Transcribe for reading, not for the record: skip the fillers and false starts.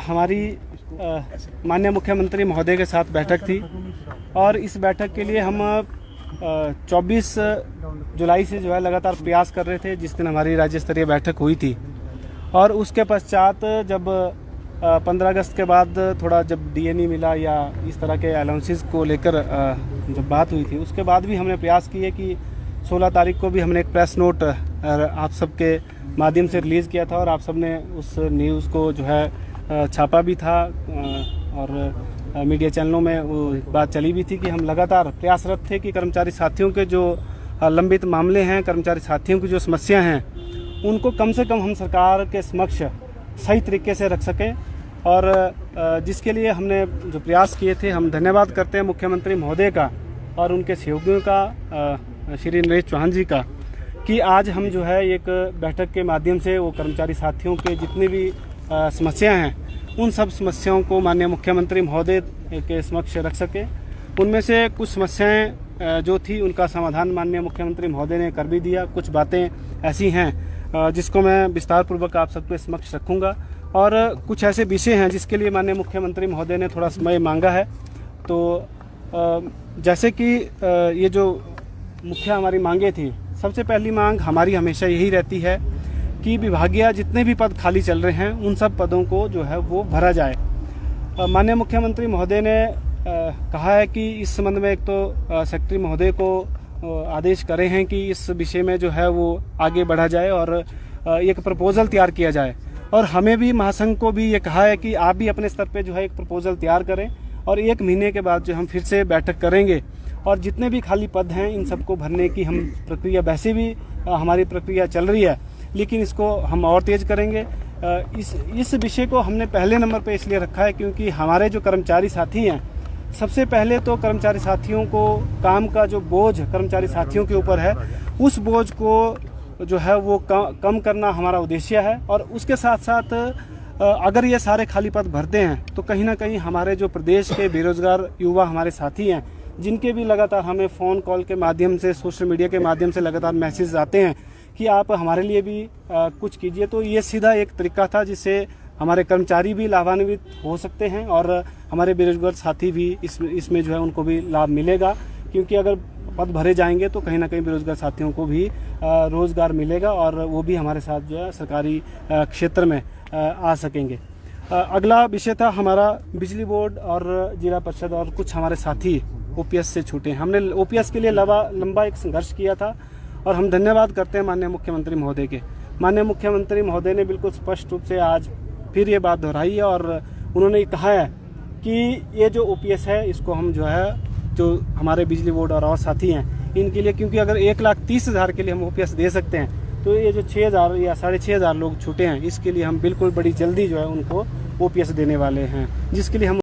हमारी माननीय मुख्यमंत्री महोदय के साथ बैठक थी और इस बैठक के लिए हम 24 जुलाई से जो है लगातार प्रयास कर रहे थे, जिस दिन हमारी राज्य स्तरीय बैठक हुई थी। और उसके पश्चात जब 15 अगस्त के बाद थोड़ा जब डीए नहीं मिला या इस तरह के अलाउंसेस को लेकर जब बात हुई थी, उसके बाद भी हमने प्रयास किए कि 16 तारीख को भी हमने एक प्रेस नोट आप सबके माध्यम से रिलीज़ किया था और आप सबने उस न्यूज़ को जो है छापा भी था और मीडिया चैनलों में वो बात चली भी थी कि हम लगातार प्रयासरत थे कि कर्मचारी साथियों के जो लंबित मामले हैं, कर्मचारी साथियों की जो समस्या हैं, उनको कम से कम हम सरकार के समक्ष सही तरीके से रख सकें। और जिसके लिए हमने जो प्रयास किए थे, हम धन्यवाद करते हैं मुख्यमंत्री महोदय का और उनके सहयोगियों का, श्री नरेश चौहान जी का, कि आज हम जो है एक बैठक के माध्यम से वो कर्मचारी साथियों के जितनी भी समस्याएं हैं, उन सब समस्याओं को माननीय मुख्यमंत्री महोदय के समक्ष रख सके। उनमें से कुछ समस्याएं जो थी उनका समाधान माननीय मुख्यमंत्री महोदय ने कर भी दिया। कुछ बातें ऐसी हैं जिसको मैं विस्तार पूर्वक आप सबके समक्ष रखूंगा और कुछ ऐसे विषय हैं जिसके लिए माननीय मुख्यमंत्री महोदय ने थोड़ा समय मांगा है। तो जैसे कि ये जो मुख्य हमारी मांगे थी, सबसे पहली मांग हमारी हमेशा यही रहती है कि विभागीय जितने भी पद खाली चल रहे हैं उन सब पदों को जो है वो भरा जाए। माननीय मुख्यमंत्री महोदय ने कहा है कि इस संबंध में एक तो सेक्रेटरी महोदय को आदेश करे हैं कि इस विषय में जो है वो आगे बढ़ा जाए और एक प्रपोजल तैयार किया जाए। और हमें भी, महासंघ को भी ये कहा है कि आप भी अपने स्तर पे जो है एक प्रपोजल तैयार करें और 1 महीने के बाद जो हम फिर से बैठक करेंगे और जितने भी खाली पद हैं इन सबको भरने की हम प्रक्रिया, वैसे भी हमारी प्रक्रिया चल रही है, लेकिन इसको हम और तेज करेंगे। इस विषय को हमने पहले नंबर पे इसलिए रखा है क्योंकि हमारे जो कर्मचारी साथी हैं, सबसे पहले तो कर्मचारी साथियों को काम का जो बोझ कर्मचारी साथियों के ऊपर है, उस बोझ को जो है वो कम करना हमारा उद्देश्य है। और उसके साथ साथ अगर ये सारे खाली पद भरते हैं तो कहीं ना कहीं हमारे जो प्रदेश के बेरोजगार युवा हमारे साथी हैं, जिनके भी लगातार हमें फ़ोन कॉल के माध्यम से, सोशल मीडिया के माध्यम से लगातार मैसेज आते हैं कि आप हमारे लिए भी कुछ कीजिए, तो ये सीधा एक तरीका था जिससे हमारे कर्मचारी भी लाभान्वित हो सकते हैं और हमारे बेरोजगार साथी भी इसमें जो है उनको भी लाभ मिलेगा। क्योंकि अगर पद भरे जाएंगे तो कहीं ना कहीं बेरोजगार साथियों को भी रोजगार मिलेगा और वो भी हमारे साथ जो है सरकारी क्षेत्र में आ सकेंगे। अगला विषय था हमारा बिजली बोर्ड और जिला परिषद और कुछ हमारे साथी ओपीएस से छूटे। हमने ओपीएस के लिए लंबा एक संघर्ष किया था और हम धन्यवाद करते हैं माननीय मुख्यमंत्री महोदय के। माननीय मुख्यमंत्री महोदय ने बिल्कुल स्पष्ट रूप से आज फिर ये बात दोहराई है और उन्होंने कहा है कि ये जो ओपीएस है इसको हम जो है, जो हमारे बिजली बोर्ड और साथी हैं इनके लिए, क्योंकि अगर 1,30,000 के लिए हम ओपीएस दे सकते हैं तो ये जो 6,000 या 6,500 लोग छूटे हैं, इसके लिए हम बिल्कुल बड़ी जल्दी जो है उनको ओपीएस देने वाले हैं, जिसके लिए हम